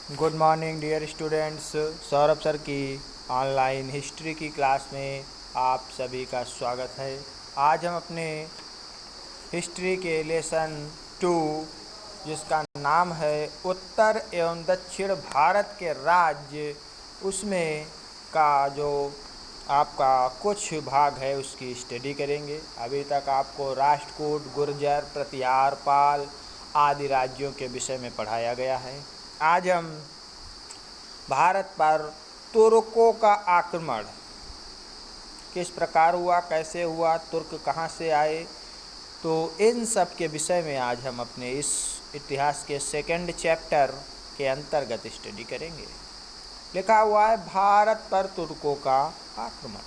Good morning dear students. Saurabh sir की online history की class में आप सभी का स्वागत है। आज हम अपने हिस्ट्री के लेसन 2 जिसका नाम है उत्तर एवं दक्षिण भारत के राज्य, उसमें का जो आपका कुछ भाग है उसकी स्टडी करेंगे। अभी तक आपको राष्ट्रकूट, गुर्जर, प्रतिहार, पाल आदि राज्यों के विषय में पढ़ाया गया है। आज हम भारत पर तुर्कों का आक्रमण किस प्रकार हुआ, कैसे हुआ, तुर्क कहाँ से आए, तो इन सब के विषय में आज हम अपने इस इतिहास के सेकंड चैप्टर के अंतर्गत स्टडी करेंगे। लिखा हुआ है भारत पर तुर्कों का आक्रमण।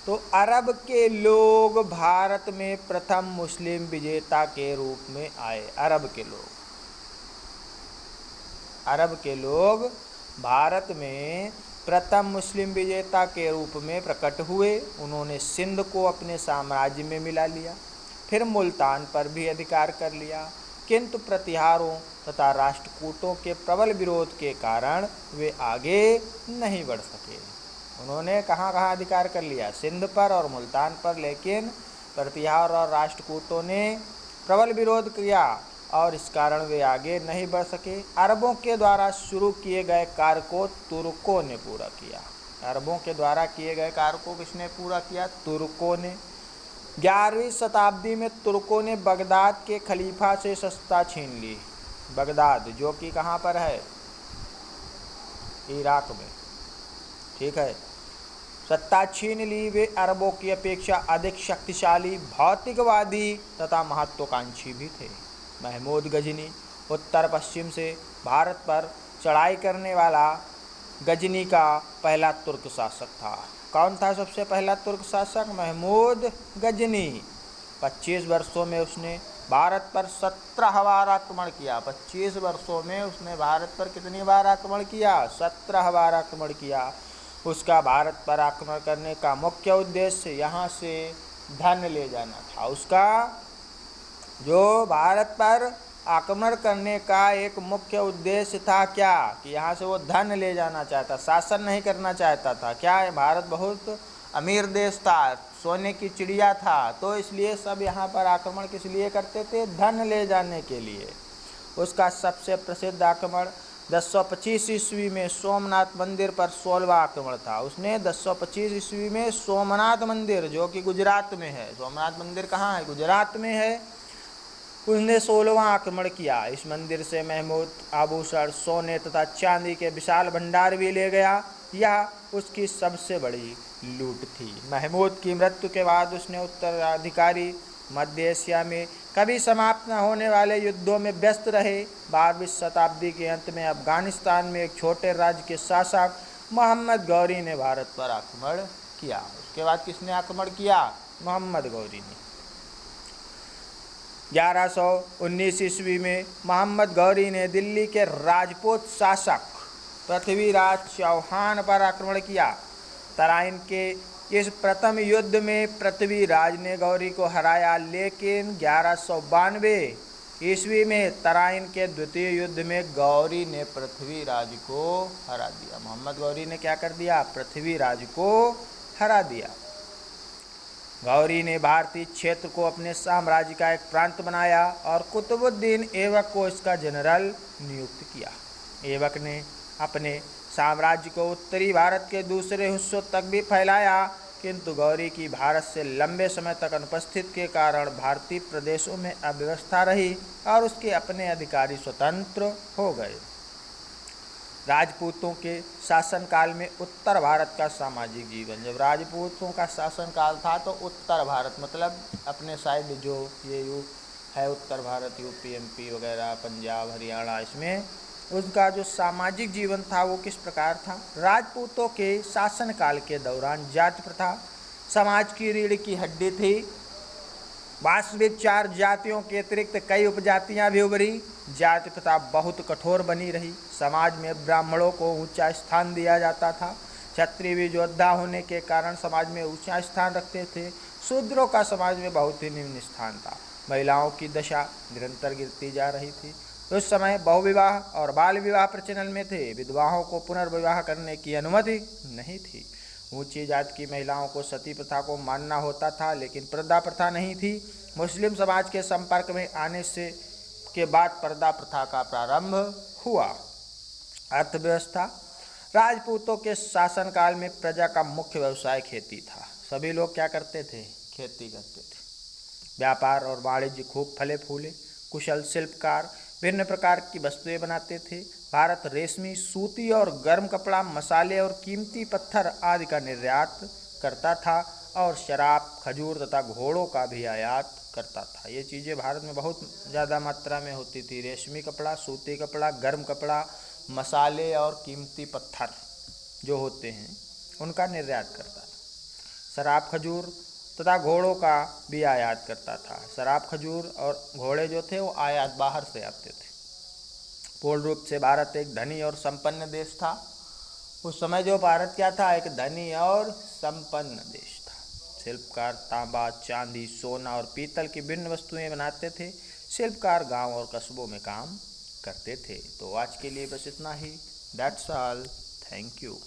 तो अरब के लोग भारत में प्रथम मुस्लिम विजेता के रूप में आए। अरब के लोग भारत में प्रथम मुस्लिम विजेता के रूप में प्रकट हुए। उन्होंने सिंध को अपने साम्राज्य में मिला लिया, फिर मुल्तान पर भी अधिकार कर लिया, किंतु प्रतिहारों तथा राष्ट्रकूटों के प्रबल विरोध के कारण वे आगे नहीं बढ़ सके। उन्होंने कहाँ कहाँ अधिकार कर लिया? सिंध पर और मुल्तान पर, लेकिन प्रतिहार और राष्ट्रकूटों ने प्रबल विरोध किया और इस कारण वे आगे नहीं बढ़ सके। अरबों के द्वारा शुरू किए गए कार्य को तुर्कों ने पूरा किया। अरबों के द्वारा किए गए कार्य को किसने पूरा किया? तुर्कों ने। 11वीं शताब्दी में तुर्कों ने बगदाद के खलीफा से सत्ता छीन ली। बगदाद जो कि कहाँ पर है? इराक में, ठीक है। सत्ता छीन ली। वे अरबों की अपेक्षा अधिक शक्तिशाली, भौतिकवादी तथा महत्वाकांक्षी भी थे। महमूद गजनी उत्तर पश्चिम से भारत पर चढ़ाई करने वाला गजनी का पहला तुर्क शासक था। कौन था सबसे पहला तुर्क शासक? महमूद गजनी। 25 वर्षों में उसने भारत पर 17 बार आक्रमण किया। 25 वर्षों में उसने भारत पर कितनी बार आक्रमण किया? 17 बार आक्रमण किया। उसका भारत पर आक्रमण करने का मुख्य उद्देश्य यहाँ से धन ले जाना था। उसका जो भारत पर आक्रमण करने का एक मुख्य उद्देश्य था क्या? कि यहाँ से वो धन ले जाना चाहता, शासन नहीं करना चाहता था। क्या है, भारत बहुत अमीर देश था, सोने की चिड़िया था, तो इसलिए सब यहाँ पर आक्रमण किस लिए करते थे? धन ले जाने के लिए। उसका सबसे प्रसिद्ध आक्रमण 1025 ईस्वी में सोमनाथ मंदिर पर 16वां आक्रमण था। उसने 1025 ईस्वी में सोमनाथ मंदिर, जो कि गुजरात में है, सोमनाथ मंदिर कहाँ है? गुजरात में है, उसने 16वां आक्रमण किया। इस मंदिर से महमूद आभूषण, सोने तथा चांदी के विशाल भंडार भी ले गया। यह उसकी सबसे बड़ी लूट थी। महमूद की मृत्यु के बाद उसने उत्तराधिकारी मध्य एशिया में कभी समाप्त न होने वाले युद्धों में व्यस्त रहे। 12वीं शताब्दी के अंत में अफगानिस्तान में एक छोटे राज्य के शासक मोहम्मद गौरी ने भारत पर आक्रमण किया। उसके बाद किसने आक्रमण किया? मोहम्मद गौरी ने। 1119 ईस्वी में मोहम्मद गौरी ने दिल्ली के राजपूत शासक पृथ्वीराज चौहान पर आक्रमण किया। तराइन के इस प्रथम युद्ध में पृथ्वीराज ने गौरी को हराया, लेकिन 1192 ईस्वी में तराइन के द्वितीय युद्ध में गौरी ने पृथ्वीराज को हरा दिया। मोहम्मद गौरी ने क्या कर दिया? पृथ्वीराज को हरा दिया। गौरी ने भारतीय क्षेत्र को अपने साम्राज्य का एक प्रांत बनाया और कुतुबुद्दीन ऐबक को इसका जनरल नियुक्त किया। ऐबक ने अपने साम्राज्य को उत्तरी भारत के दूसरे हिस्सों तक भी फैलाया, किंतु गौरी की भारत से लंबे समय तक अनुपस्थिति के कारण भारतीय प्रदेशों में अव्यवस्था रही और उसके अपने अधिकारी स्वतंत्र हो गए। राजपूतों के शासनकाल में उत्तर भारत का सामाजिक जीवन, जब राजपूतों का शासनकाल था तो उत्तर भारत मतलब अपने साइड जो ये है उत्तर भारत, यूपी, एमपी वगैरह, पंजाब, हरियाणा, इसमें उनका जो सामाजिक जीवन था वो किस प्रकार था? राजपूतों के शासनकाल के दौरान जाति प्रथा समाज की रीढ़ की हड्डी थी। वास्तविक 4 जातियों के अतिरिक्त कई उपजातियां भी उभरी। जाति प्रथा बहुत कठोर बनी रही। समाज में ब्राह्मणों को ऊंचा स्थान दिया जाता था। क्षत्रिय भी योद्धा होने के कारण समाज में ऊंचा स्थान रखते थे। शूद्रों का समाज में बहुत ही निम्न स्थान था। महिलाओं की दशा निरंतर गिरती जा रही थी। उस समय बहुविवाह और बाल विवाह प्रचलन में थे। विधवाओं को पुनर्विवाह करने की अनुमति नहीं थी। ऊंची जाति की महिलाओं को सती प्रथा को मानना होता था, लेकिन पर्दा प्रथा नहीं थी। मुस्लिम समाज के संपर्क में आने से के बाद पर्दा प्रथा का प्रारंभ हुआ। अर्थव्यवस्था। राजपूतों के शासनकाल में प्रजा का मुख्य व्यवसाय खेती था। सभी लोग क्या करते थे? खेती करते थे। व्यापार और वाणिज्य खूब फले फूले। कुशल शिल्पकार विभिन्न प्रकार की वस्तुएं बनाते थे। भारत रेशमी, सूती और गर्म कपड़ा, मसाले और कीमती पत्थर आदि का निर्यात करता था और शराब, खजूर तथा घोड़ों का भी आयात करता था। ये चीज़ें भारत में बहुत ज़्यादा मात्रा में होती थी। रेशमी कपड़ा, सूती कपड़ा, गर्म कपड़ा, मसाले और कीमती पत्थर जो होते हैं उनका निर्यात करता था। शराब, खजूर तथा घोड़ों का भी आयात करता था। शराब, खजूर और घोड़े जो थे वो आयात बाहर से आते थे। पूर्ण रूप से भारत एक धनी और संपन्न देश था। उस समय जो भारत क्या था? एक धनी और संपन्न देश था। शिल्पकार तांबा, चांदी, सोना और पीतल की विभिन्न वस्तुएं बनाते थे। शिल्पकार गांव और कस्बों में काम करते थे। तो आज के लिए बस इतना ही। That's all. Thank you.